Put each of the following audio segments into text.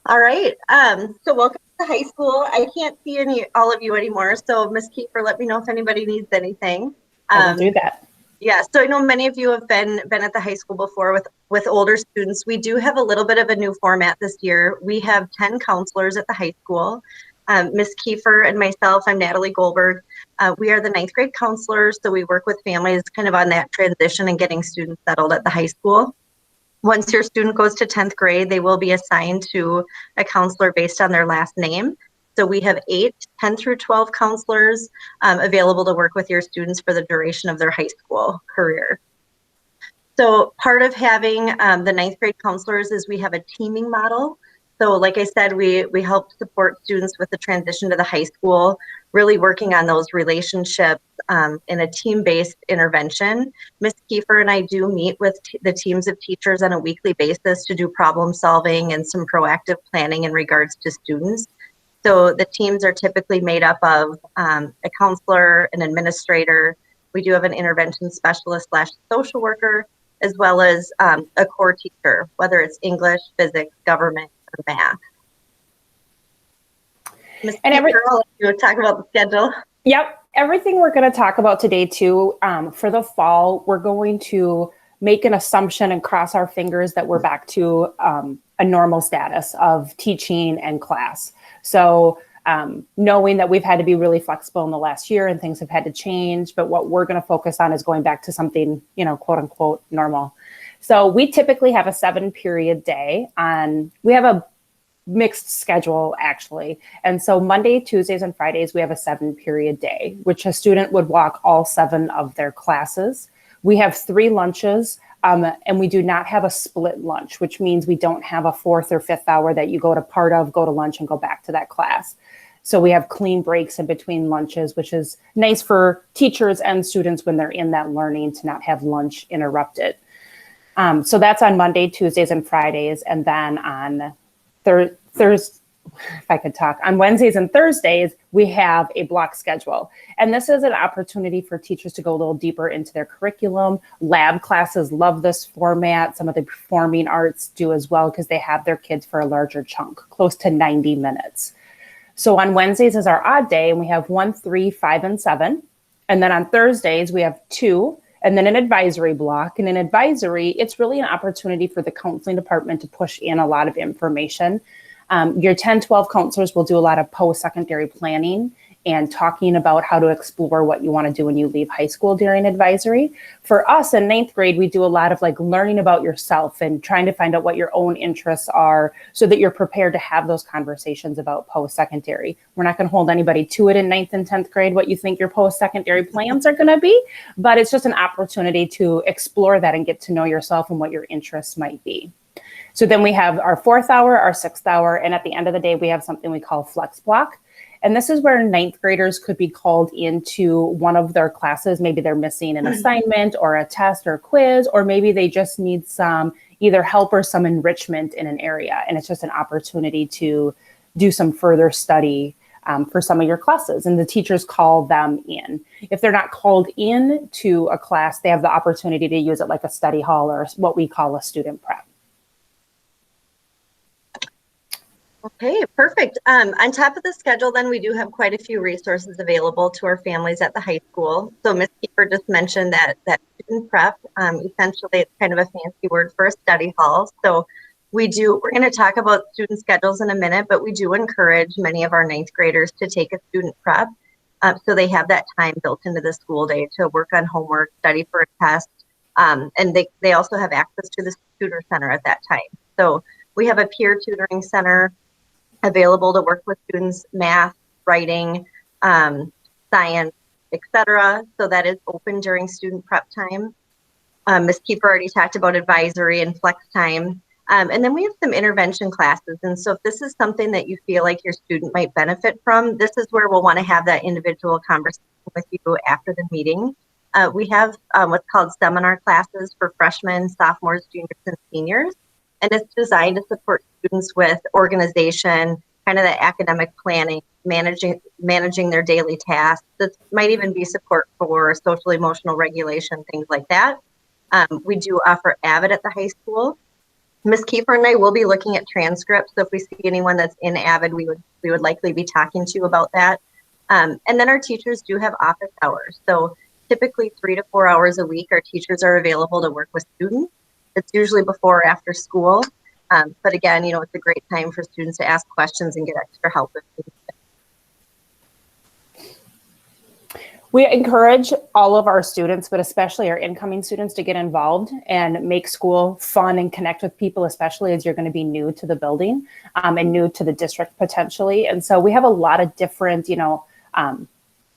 All right. So welcome to high school. I can't see all of you anymore. So Miss Kieffer, let me know if anybody needs anything. I will do that. Yeah, so I know many of you have been at the high school before with older students. We do have a little bit of a new format this year. We have 10 counselors at the high school. Miss Kieffer and myself, I'm Natalie Goldberg. We are the ninth grade counselors, so we work with families kind of on that transition and getting students settled at the high school. Once your student goes to 10th grade, they will be assigned to a counselor based on their last name. So we have 8 10 through 12 counselors available to work with your students for the duration of their high school career. So part of having the ninth grade counselors is we have a teaming model. So like I said, we help support students with the transition to the high school, really working on those relationships in a team-based intervention. Ms. Kieffer and I do meet with the teams of teachers on a weekly basis to do problem solving and some proactive planning in regards to students. So the teams are typically made up of a counselor, an administrator. We do have an intervention specialist / social worker, as well as a core teacher, whether it's English, physics, government, or math. Ms. Kieffer, I'll let you talk about the schedule. Yep. Everything we're going to talk about today too, for the fall, we're going to make an assumption and cross our fingers that we're back to a normal status of teaching and class. So knowing that we've had to be really flexible in the last year and things have had to change, but what we're going to focus on is going back to something, quote unquote, normal. So we typically have a 7-period day we have a mixed schedule actually. And so Monday, Tuesdays, and Fridays, we have a 7-period day, which a student would walk all 7 of their classes. We have 3 lunches. And we do not have a split lunch, which means we don't have a 4th or 5th hour that you go to lunch and go back to that class. So we have clean breaks in between lunches, which is nice for teachers and students when they're in that learning to not have lunch interrupted. So that's on Monday, Tuesdays, and Fridays. And then on on Wednesdays and Thursdays, we have a block schedule. And this is an opportunity for teachers to go a little deeper into their curriculum. Lab classes love this format. Some of the performing arts do as well because they have their kids for a larger chunk, close to 90 minutes. So on Wednesdays is our odd day, and we have 1, 3, 5, and 7. And then on Thursdays, we have 2, and then an advisory block. And in advisory, it's really an opportunity for the counseling department to push in a lot of information. Your 10-12 counselors will do a lot of post-secondary planning and talking about how to explore what you want to do when you leave high school during advisory. For us in 9th grade, we do a lot of learning about yourself and trying to find out what your own interests are so that you're prepared to have those conversations about post-secondary. We're not going to hold anybody to it in 9th and 10th grade, what you think your post-secondary plans are going to be, but it's just an opportunity to explore that and get to know yourself and what your interests might be. So then we have our 4th hour, our 6th hour, and at the end of the day, we have something we call flex block. And this is where 9th graders could be called into one of their classes. Maybe they're missing an assignment or a test or a quiz, or maybe they just need some either help or some enrichment in an area. And it's just an opportunity to do some further study for some of your classes, and the teachers call them in. If they're not called in to a class, they have the opportunity to use it like a study hall or what we call a student prep. Okay, perfect. On top of the schedule, then we do have quite a few resources available to our families at the high school. So Ms. Kieffer just mentioned that student prep, essentially it's kind of a fancy word for a study hall. So we're going to talk about student schedules in a minute, but we do encourage many of our 9th graders to take a student prep. So they have that time built into the school day to work on homework, study for a test, and they also have access to the tutor center at that time. So we have a peer tutoring center available to work with students, math, writing, science, etc. So that is open during student prep time. Ms. Kieffer already talked about advisory and flex time. And then we have some intervention classes. And so if this is something that you feel like your student might benefit from, this is where we'll want to have that individual conversation with you after the meeting. We have what's called seminar classes for freshmen, sophomores, juniors, and seniors. And it's designed to support students with organization, kind of the academic planning, managing their daily tasks. This might even be support for social emotional regulation, things like that. We do offer AVID at the high school. Ms. Kieffer and I will be looking at transcripts. So if we see anyone that's in Avid, we would likely be talking to you about that. And then our teachers do have office hours. So typically 3 to 4 hours a week, our teachers are available to work with students. It's usually before or after school. But again, it's a great time for students to ask questions and get extra help if needed. We encourage all of our students, but especially our incoming students, to get involved and make school fun and connect with people, especially as you're going to be new to the building and new to the district potentially. And so we have a lot of different,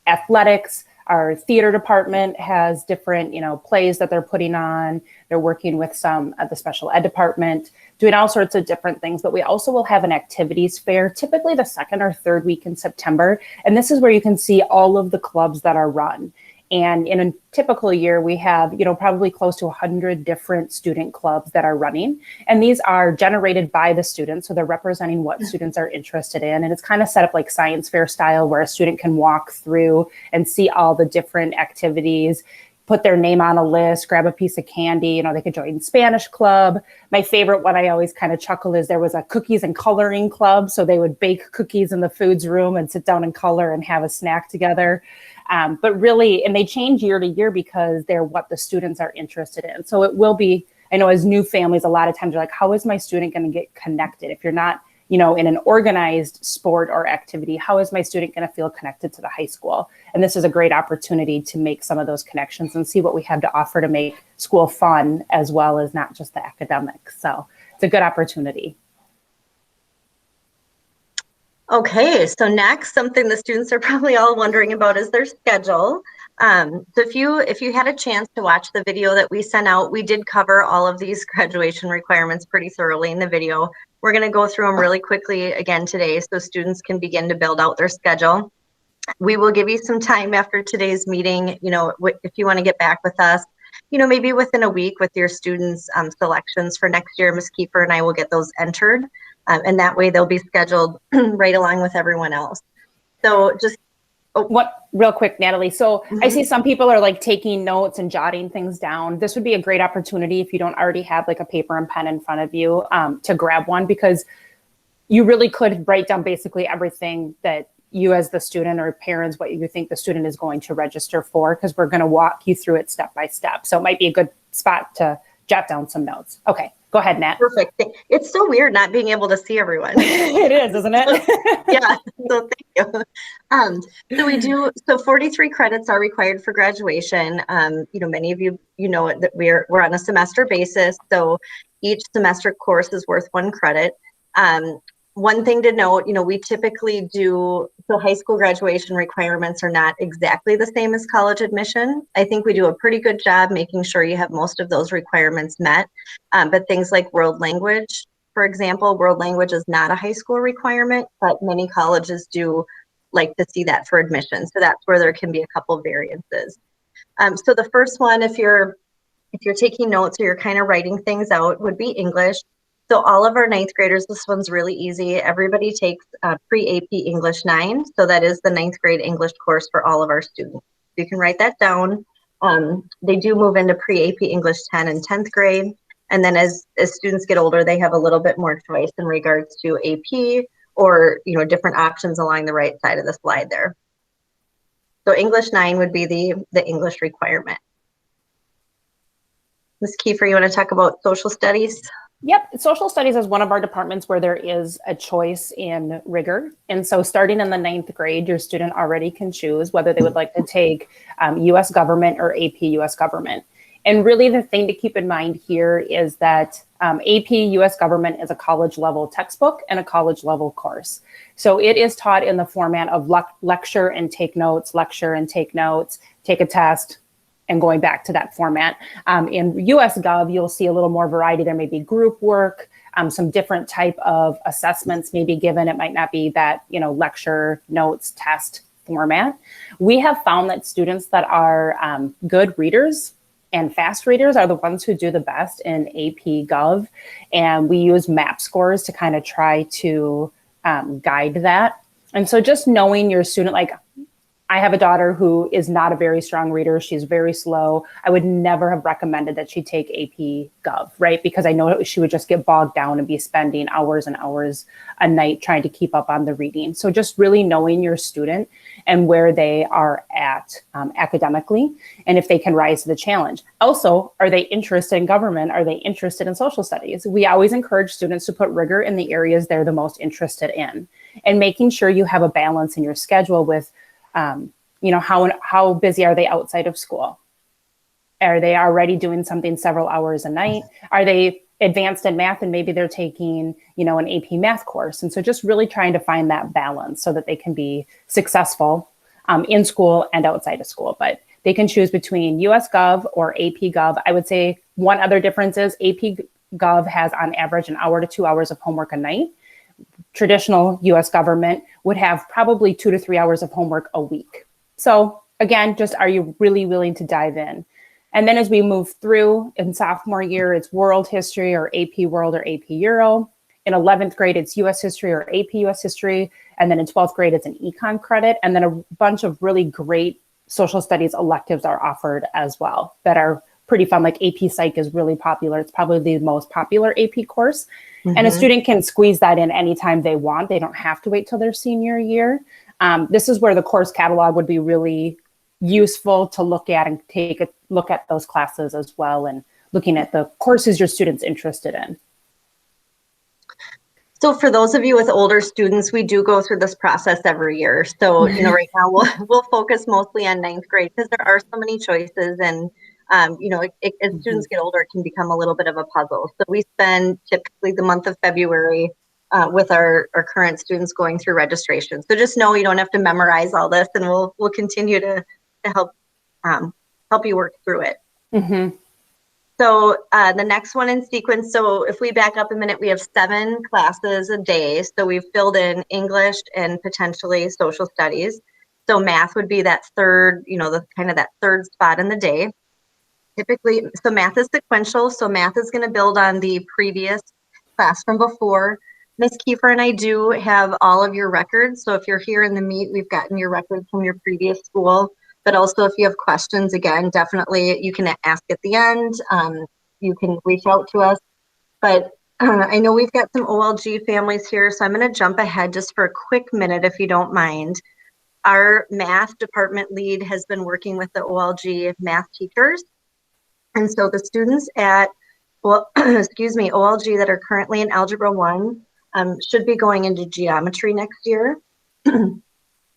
athletics. Our theater department has different, plays that they're putting on. They're working with some at the special ed department, doing all sorts of different things. But we also will have an activities fair, typically the second or third week in September. And this is where you can see all of the clubs that are run. And in a typical year, we have, probably close to 100 different student clubs that are running. And these are generated by the students. So they're representing what students are interested in. And it's kind of set up like science fair style, where a student can walk through and see all the different activities, put their name on a list, grab a piece of candy. They could join Spanish club. My favorite one, I always kind of chuckle, is there was a cookies and coloring club. So they would bake cookies in the foods room and sit down and color and have a snack together. But really, and they change year to year because they're what the students are interested in. So it will be, I know as new families, a lot of times you're like, how is my student going to get connected? If you're not, in an organized sport or activity, how is my student going to feel connected to the high school? And this is a great opportunity to make some of those connections and see what we have to offer to make school fun, as well as not just the academics. So it's a good opportunity. Okay, so next, something the students are probably all wondering about is their schedule. So if you had a chance to watch the video that we sent out, we did cover all of these graduation requirements pretty thoroughly in the video. We're going to go through them really quickly again today so students can begin to build out their schedule. We will give you some time after today's meeting, if you want to get back with us, maybe within a week with your students' selections for next year. Ms. Kieffer and I will get those entered. And that way they'll be scheduled right along with everyone else. So just what real quick, Natalie. So I see some people are like taking notes and jotting things down. This would be a great opportunity if you don't already have like a paper and pen in front of you to grab one, because you really could write down basically everything that you as the student or parents, what you think the student is going to register for, because we're going to walk you through it step by step. So it might be a good spot to jot down some notes. Okay. Go ahead, Nat. Perfect. It's so weird not being able to see everyone. It is, isn't it? Yeah. So thank you. So 43 credits are required for graduation. Many of you, that we're on a semester basis. So each semester course is worth 1 credit. One thing to note, we typically so high school graduation requirements are not exactly the same as college admission. I think we do a pretty good job making sure you have most of those requirements met. But things like world language, for example, world language is not a high school requirement, but many colleges do like to see that for admission. So that's where there can be a couple variances. So the first one, if you're taking notes or you're kind of writing things out, would be English. So all of our 9th graders, this one's really easy. Everybody takes pre-AP English 9. So that is the 9th grade English course for all of our students. You can write that down. They do move into pre-AP English 10 and 10th grade. And then as students get older, they have a little bit more choice in regards to AP or, different options along the right side of the slide there. So English 9 would be the English requirement. Ms. Kieffer, you want to talk about social studies? Yep. Social studies is one of our departments where there is a choice in rigor. And so starting in the 9th grade, your student already can choose whether they would like to take U.S. government or AP U.S. government. And really the thing to keep in mind here is that AP U.S. government is a college level textbook and a college level course. So it is taught in the format of lecture and take notes, take a test, and going back to that format. In US Gov, you'll see a little more variety. There may be group work, some different type of assessments may be given. It might not be that, lecture, notes, test format. We have found that students that are good readers and fast readers are the ones who do the best in AP Gov. And we use MAP scores to kind of try to guide that. And so just knowing your student, like I have a daughter who is not a very strong reader. She's very slow. I would never have recommended that she take AP Gov, right? Because I know she would just get bogged down and be spending hours and hours a night trying to keep up on the reading. So just really knowing your student and where they are at academically, and if they can rise to the challenge. Also, are they interested in government? Are they interested in social studies? We always encourage students to put rigor in the areas they're the most interested in, and making sure you have a balance in your schedule with how busy are they outside of school? Are they already doing something several hours a night? Are they advanced in math and maybe they're taking, an AP math course? And so just really trying to find that balance so that they can be successful in school and outside of school. But they can choose between US Gov or AP Gov. I would say one other difference is AP Gov has on average an hour to 2 hours of homework a night. Traditional US government would have probably 2 to 3 hours of homework a week. So again, just are you really willing to dive in? And then as we move through in sophomore year, it's world history or AP World or AP Euro. In 11th grade, it's US history or AP US history. And then in 12th grade, it's an econ credit. And then a bunch of really great social studies electives are offered as well that are pretty fun. Like AP Psych is really popular. It's probably the most popular AP course. Mm-hmm. And a student can squeeze that in anytime they want. They don't have to wait till their senior year. This is where the course catalog would be really useful to look at and take a look at those classes as well, and looking at the courses your student's interested in. So for those of you with older students, we do go through this process every year. So, right now we'll focus mostly on ninth grade because there are so many choices, and as students get older, it can become a little bit of a puzzle. So we spend typically the month of February with our current students going through registration. So just know you don't have to memorize all this, and we'll continue to help you work through it. Mm-hmm. So the next one in sequence, so if we back up a minute, we have 7 classes a day. So we've filled in English and potentially social studies. So math would be that third, that third spot in the day. Typically, so math is sequential. So math is going to build on the previous class from before. Miss Kieffer and I do have all of your records. So if you're here in the meet, we've gotten your records from your previous school. But also if you have questions, again, definitely you can ask at the end. You can reach out to us. But I know we've got some OLG families here, so I'm going to jump ahead just for a quick minute, if you don't mind. Our math department lead has been working with the OLG math teachers. And so the students at, OLG that are currently in Algebra 1 should be going into geometry next year.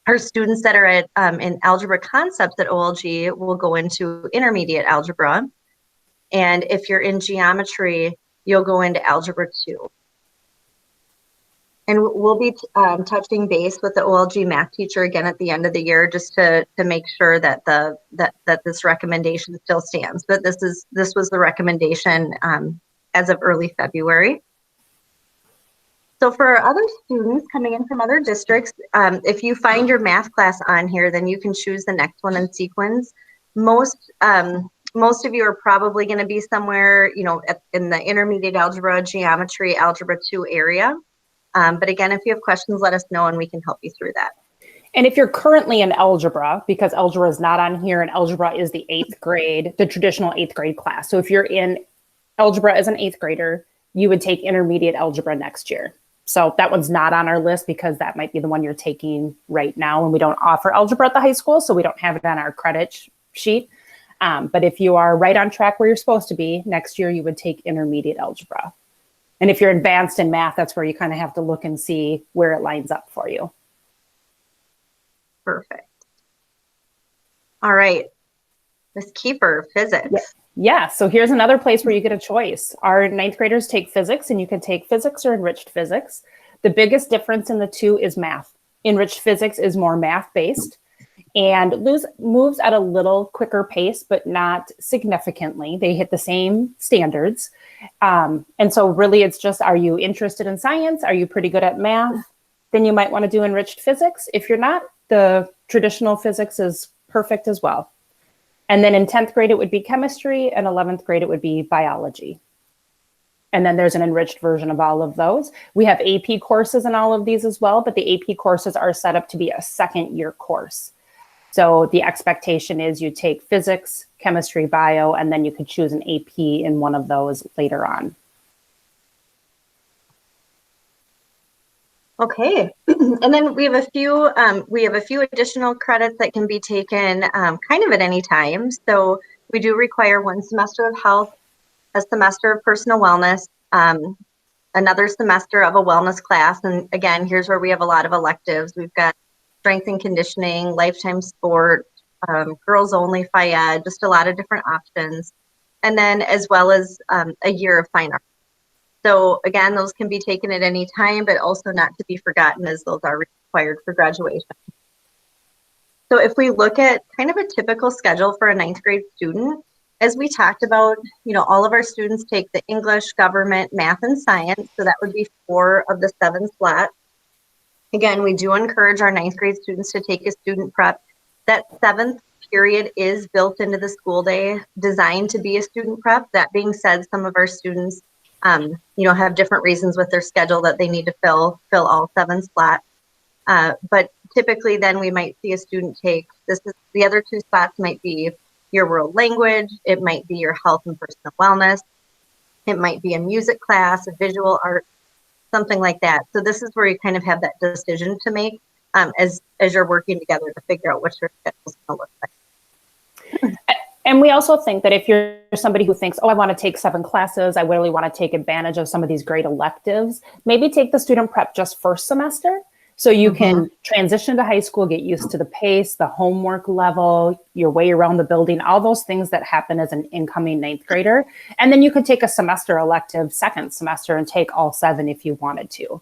Our students that are at in algebra concepts at OLG will go into intermediate algebra. And if you're in geometry, you'll go into algebra 2. And we'll be touching base with the OLG math teacher again at the end of the year, just to make sure that that this recommendation still stands. But this was the recommendation as of early February. So for our other students coming in from other districts, if you find your math class on here, then you can choose the next one in sequence. Most of you are probably going to be somewhere, in the intermediate algebra, geometry, algebra 2 area. But again, if you have questions, let us know and we can help you through that. And if you're currently in algebra, because algebra is not on here, and algebra is the 8th grade, the traditional 8th grade class. So if you're in algebra as an 8th grader, you would take intermediate algebra next year. So that one's not on our list because that might be the one you're taking right now, and we don't offer algebra at the high school, so we don't have it on our credit sheet. But if you are right on track where you're supposed to be, next year you would take intermediate algebra. And if you're advanced in math, that's where you kind of have to look and see where it lines up for you. Perfect. All right. Ms. Kieffer, physics. Yeah, so here's another place where you get a choice. Our 9th graders take physics, and you can take physics or enriched physics. The biggest difference in the two is math. Enriched physics is more math-based and moves at a little quicker pace, but not significantly. They hit the same standards. And so really it's just, are you interested in science? Are you pretty good at math? Then you might want to do enriched physics. If you're not, the traditional physics is perfect as well. And then in 10th grade, it would be chemistry, and 11th grade, it would be biology. And then there's an enriched version of all of those. We have AP courses in all of these as well, but the AP courses are set up to be a second year course. So the expectation is you take physics, chemistry, bio, and then you could choose an AP in one of those later on. Okay, and then we have a few additional credits that can be taken kind of at any time. So we do require 1 semester of health, a semester of personal wellness, another semester of a wellness class. And again, here's where we have a lot of electives. We've got strength and conditioning, lifetime sport, girls only phy ed, just a lot of different options. And then as well as a year of fine art. So again, those can be taken at any time, but also not to be forgotten as those are required for graduation. So if we look at kind of a typical schedule for a 9th grade student, as we talked about, all of our students take the English, government, math, and science. So that would be 4 of the 7 slots. Again, we do encourage our 9th grade students to take a student prep. That 7th period is built into the school day, designed to be a student prep. That being said, some of our students have different reasons with their schedule that they need to fill all 7 slots. But typically then we might see a student take, the other 2 spots might be your world language, it might be your health and personal wellness, it might be a music class, a visual art, something like that. So this is where you kind of have that decision to make as you're working together to figure out what your schedule is going to look like. And we also think that if you're somebody who thinks, oh, I want to take 7 classes, I really want to take advantage of some of these great electives, maybe take the student prep just first semester. So you can transition to high school, get used to the pace, the homework level, your way around the building, all those things that happen as an incoming 9th grader. And then you could take a semester elective second semester and take all 7 if you wanted to.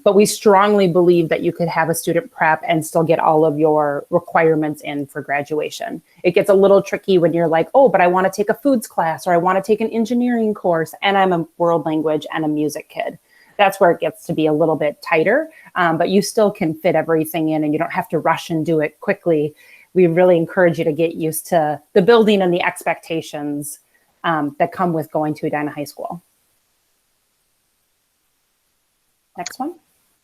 But we strongly believe that you could have a student prep and still get all of your requirements in for graduation. It gets a little tricky when you're like, oh, but I want to take a foods class or I want to take an engineering course and I'm a world language and a music kid. That's where it gets to be a little bit tighter, but you still can fit everything in and you don't have to rush and do it quickly. We really encourage you to get used to the building and the expectations that come with going to Edina High School. Next one.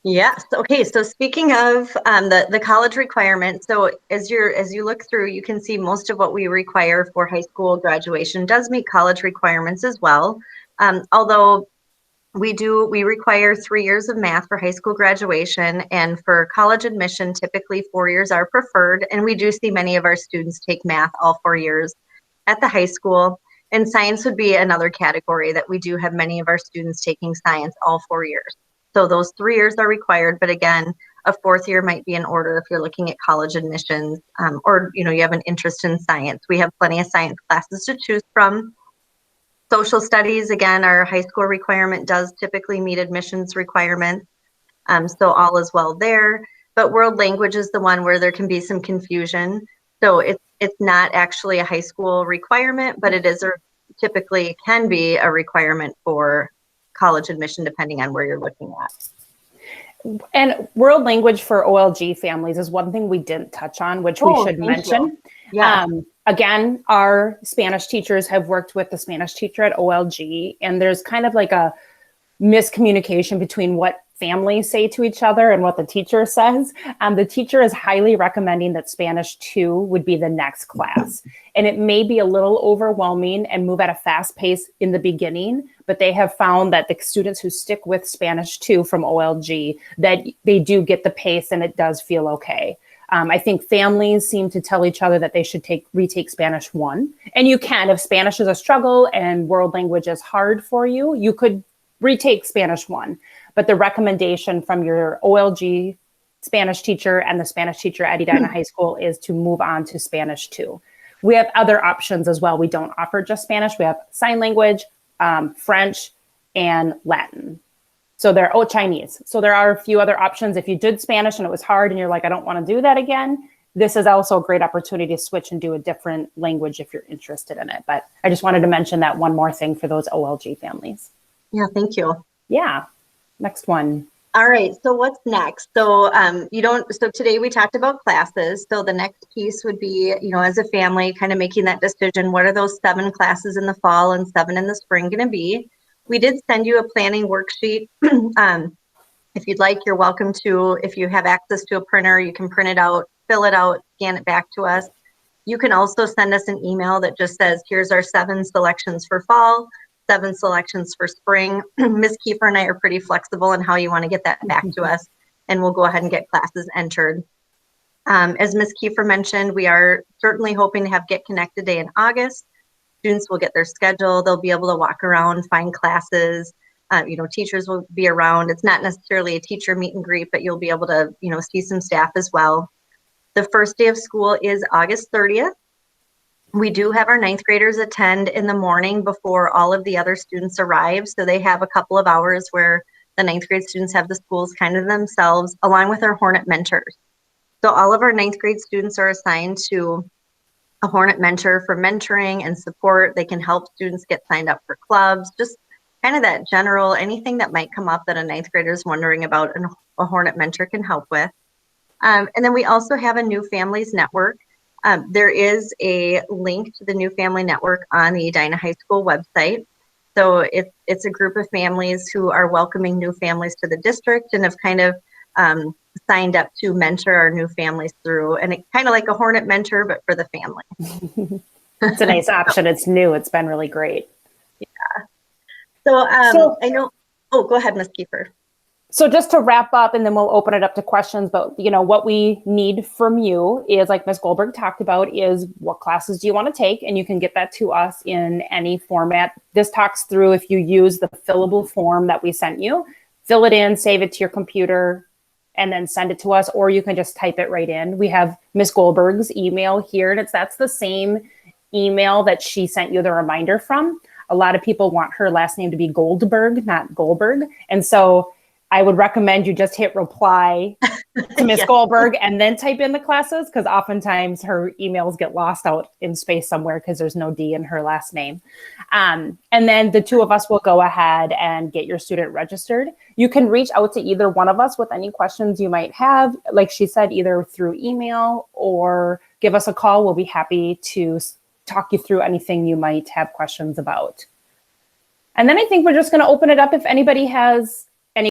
Yes. Okay. So speaking of the college requirements, so as you look through, you can see most of what we require for high school graduation does meet college requirements as well. Although we require 3 years of math for high school graduation, and for college admission, typically 4 years are preferred. And we do see many of our students take math all 4 years at the high school. And science would be another category that we do have many of our students taking science all 4 years. So those 3 years are required, but again, a 4th year might be in order if you're looking at college admissions, or you have an interest in science. We have plenty of science classes to choose from. Social studies, again, our high school requirement does typically meet admissions requirements, so all is well there. But world language is the one where there can be some confusion. So it's not actually a high school requirement, but it is typically can be a requirement for college admission, depending on where you're looking at. And world language for OLG families is one thing we didn't touch on, which we should mention. Yeah. Again, our Spanish teachers have worked with the Spanish teacher at OLG, and there's kind of like a miscommunication between what families say to each other and what the teacher says. The teacher is highly recommending that Spanish 2 would be the next class. And it may be a little overwhelming and move at a fast pace in the beginning, but they have found that the students who stick with Spanish 2 from OLG, that they do get the pace and it does feel okay. I think families seem to tell each other that they should retake Spanish 1. And you can, if Spanish is a struggle and world language is hard for you, you could retake Spanish 1. But the recommendation from your OLG Spanish teacher and the Spanish teacher at Edina High School is to move on to Spanish 2. We have other options as well. We don't offer just Spanish. We have sign language, French, and Latin. So Chinese. So there are a few other options. If you did Spanish and it was hard and you're like, I don't want to do that again, this is also a great opportunity to switch and do a different language if you're interested in it. But I just wanted to mention that one more thing for those OLG families. Yeah, thank you. Yeah. Next one. All right. So what's next? So so today we talked about classes. So the next piece would be, as a family, kind of making that decision. What are those 7 classes in the fall and 7 in the spring going to be? We did send you a planning worksheet. If you'd like, you're welcome to. If you have access to a printer, you can print it out. fill it out, scan it back to us. You can also send us an email that just says, here's our 7 selections for fall, 7 selections for spring. Ms. Kieffer and I are pretty flexible in how you want to get that back to us, and we'll go ahead and get classes entered. As Ms. Kieffer mentioned, we are certainly hoping to have Get Connected Day in August. Students will get their schedule. They'll be able to walk around, find classes. Teachers will be around. It's not necessarily a teacher meet and greet, but you'll be able to, see some staff as well. The first day of school is August 30th. We do have our 9th graders attend in the morning before all of the other students arrive. So they have a couple of hours where the 9th grade students have the schools kind of themselves, along with our Hornet mentors. So all of our 9th grade students are assigned to a Hornet mentor for mentoring and support. They can help students get signed up for clubs, just kind of that general, anything that might come up that a 9th grader is wondering about, and a Hornet mentor can help with. And then we also have a New Families Network. There is a link to the New Family Network on the Edina High School website. So it's a group of families who are welcoming new families to the district and have kind of signed up to mentor our new families through, and it's kind of like a Hornet mentor, but for the family. It's a nice option. It's new. It's been really great. Yeah. So I know, go ahead, Ms. Kieffer. So just to wrap up, and then we'll open it up to questions, but what we need from you is, like Ms. Goldberg talked about, is what classes do you want to take? And you can get that to us in any format. This talks through, if you use the fillable form that we sent you, fill it in, save it to your computer, and then send it to us, or you can just type it right in. We have Ms. Goldberg's email here, and that's the same email that she sent you the reminder from. A lot of people want her last name to be Goldberg, not Goldberg. And so I would recommend you just hit reply to Ms. Goldberg and then type in the classes, because oftentimes her emails get lost out in space somewhere because there's no D in her last name. And then the two of us will go ahead and get your student registered. You can reach out to either one of us with any questions you might have. Like she said, either through email or give us a call. We'll be happy to talk you through anything you might have questions about. And then I think we're just going to open it up if anybody has